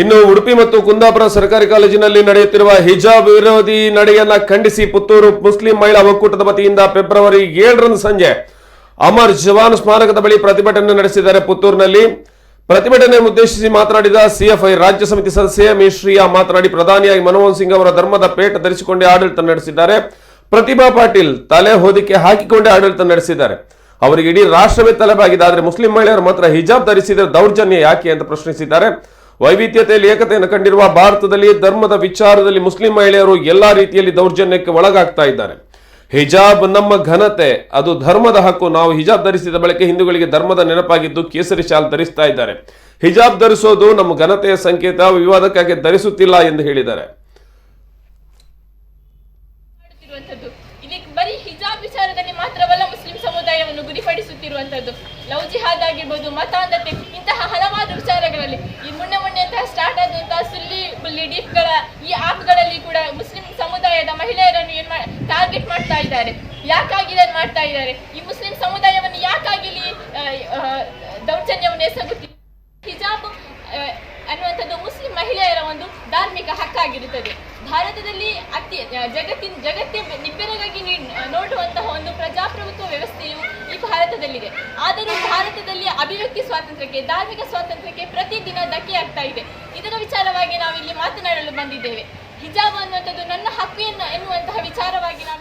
ಇನ್ನು ಉಡುಪಿ ಮತ್ತು ಕುಂದಾಪುರ ಸರ್ಕಾರಿ ಕಾಲೇಜಿನಲ್ಲಿ ನಡೆಯುತ್ತಿರುವ ಹಿಜಾಬ್ ವಿರೋಧಿ ನಡೆಯನ್ನ ಖಂಡಿಸಿ ಪುತ್ತೂರು ಮುಸ್ಲಿಂ ಮಹಿಳಾ ಒಕ್ಕೂಟದ ವತಿಯಿಂದ ಫೆಬ್ರವರಿ 7ರಂದು ಸಂಜೆ ಅಮರ್ ಜವಾನ್ ಸ್ಮಾರಕದ ಬಳಿ ಪ್ರತಿಭಟನೆ ನಡೆಸಿದ್ದಾರೆ. ಪುತ್ತೂರಿನಲ್ಲಿ ಪ್ರತಿಭಟನೆ ಉದ್ದೇಶಿಸಿ ಮಾತನಾಡಿದ ಸಿಎಫ್ಐ ರಾಜ್ಯ ಸಮಿತಿ ಸದಸ್ಯೆ ಮಿಶ್ರಿಯಾ ಮಾತನಾಡಿ, ಪ್ರಧಾನಿಯಾಗಿ ಮನಮೋಹನ್ ಸಿಂಗ್ ಅವರ ಧರ್ಮದ ಪೇಟ ಧರಿಸಿಕೊಂಡೇ ಆಡಳಿತ ನಡೆಸಿದ್ದಾರೆ. ಪ್ರತಿಭಾ ಪಾಟೀಲ್ ತಲೆ ಹೊದಿಕೆ ಹಾಕಿಕೊಂಡೇ ಆಡಳಿತ ನಡೆಸಿದ್ದಾರೆ. ಅವರಿಗೆ ಇಡೀ ರಾಷ್ಟ್ರವೇ ತಲೆಬಾಗಿದೆ. ಆದರೆ ಮುಸ್ಲಿಂ ಮಹಿಳೆಯರು ಮಾತ್ರ ಹಿಜಾಬ್ ಧರಿಸಿದರೆ ದೌರ್ಜನ್ಯ ಯಾಕೆ ಅಂತ ಪ್ರಶ್ನಿಸಿದ್ದಾರೆ. ವೈವಿಧ್ಯತೆಯಲ್ಲಿ ಏಕತೆಯನ್ನು ಕಂಡಿರುವ ಭಾರತದಲ್ಲಿ ಧರ್ಮದ ವಿಚಾರದಲ್ಲಿ ಮುಸ್ಲಿಂ ಮಹಿಳೆಯರು ಎಲ್ಲಾ ರೀತಿಯಲ್ಲಿ ದೌರ್ಜನ್ಯಕ್ಕೆ ಒಳಗಾಗ್ತಾ ಇದ್ದಾರೆ. ಹಿಜಾಬ್ ನಮ್ಮ ಘನತೆ, ಅದು ಧರ್ಮದ ಹಕ್ಕು. ನಾವು ಹಿಜಾಬ್ ಧರಿಸಿದ ಬಳಿಕ ಹಿಂದೂಗಳಿಗೆ ಧರ್ಮದ ನೆನಪಾಗಿದ್ದು ಕೇಸರಿ ಶಾಲ್ ಧರಿಸ್ತಾ ಇದ್ದಾರೆ. ಹಿಜಾಬ್ ಧರಿಸೋದು ನಮ್ಮ ಘನತೆಯ ಸಂಕೇತ, ವಿವಾದಕ್ಕಾಗಿ ಧರಿಸುತ್ತಿಲ್ಲ ಎಂದು ಹೇಳಿದ್ದಾರೆ. ಬರೀ ಹಿಜಾಬ್ ವಿಚಾರದಲ್ಲಿ ಮಾತ್ರವಲ್ಲ ಮುಸ್ಲಿಂ ಸಮುದಾಯವನ್ನು ಗುರಿಪಡಿಸುತ್ತಿರುವಂತದ್ದು. ಲವ್ ಜಿಹಾದ್ ಆಗಿರ್ಬೋದು, ಮತಾಂಧತೆ, ಇಂತಹ ಹಲವಾರು ವಿಚಾರಗಳಲ್ಲಿ ಈ ಮೊನ್ನೆ ಸ್ಟಾರ್ಟ್ ಆದಂತಹ ಸುಲ್ಲಿ ಬುಲ್ಲಿ ಡೀಫ್ಗಳ ಈ ಆಪ್ಗಳಲ್ಲಿ ಕೂಡ ಮುಸ್ಲಿಂ ಸಮುದಾಯದ ಮಹಿಳೆಯರನ್ನು ಟಾರ್ಗೆಟ್ ಮಾಡ್ತಾ ಇದ್ದಾರೆ. ಯಾಕಾಗಿ ಇದನ್ನು ಮಾಡ್ತಾ ಇದ್ದಾರೆ? ಈ ಮುಸ್ಲಿಂ ಸಮುದಾಯವನ್ನು ಯಾಕಾಗಿ ದೌರ್ಜನ್ಯವನ್ನು ಎಸಗುತ್ತಿದೆ? ಹಿಜಾಬ್ ಅನ್ನುವಂಥದ್ದು ಮುಸ್ಲಿಂ ಮಹಿಳೆಯರ ಒಂದು ಧಾರ್ಮಿಕ ಹಕ್ಕಾಗಿರುತ್ತದೆ. ಭಾರತದಲ್ಲಿ ಜಗತ್ತೇ ನಿಬ್ಬೆರಗಾಗಿ ನೋಡುವಂತಹ ಒಂದು ಪ್ರಜಾಪ್ರಭುತ್ವ ವ್ಯವಸ್ಥೆಯು ಈ ಭಾರತದಲ್ಲಿದೆ. ಆದರೂ ಭಾರತದಲ್ಲಿ ಅಭಿವ್ಯಕ್ತಿ ಸ್ವಾತಂತ್ರ್ಯಕ್ಕೆ, ಧಾರ್ಮಿಕ ಸ್ವಾತಂತ್ರ್ಯಕ್ಕೆ ಪ್ರತಿದಿನ ಧಕ್ಕೆ ಆಗ್ತಾ ಇದೆ. ಇದರ ವಿಚಾರವಾಗಿ ನಾವು ಇಲ್ಲಿ ಮಾತನಾಡಲು ಬಂದಿದ್ದೇವೆ. ಹಿಜಾಬ್ ಅನ್ನುವಂಥದ್ದು ನನ್ನ ಹಕ್ಕು ಎನ್ನುವಂತಹ ವಿಚಾರವಾಗಿ ನಾವು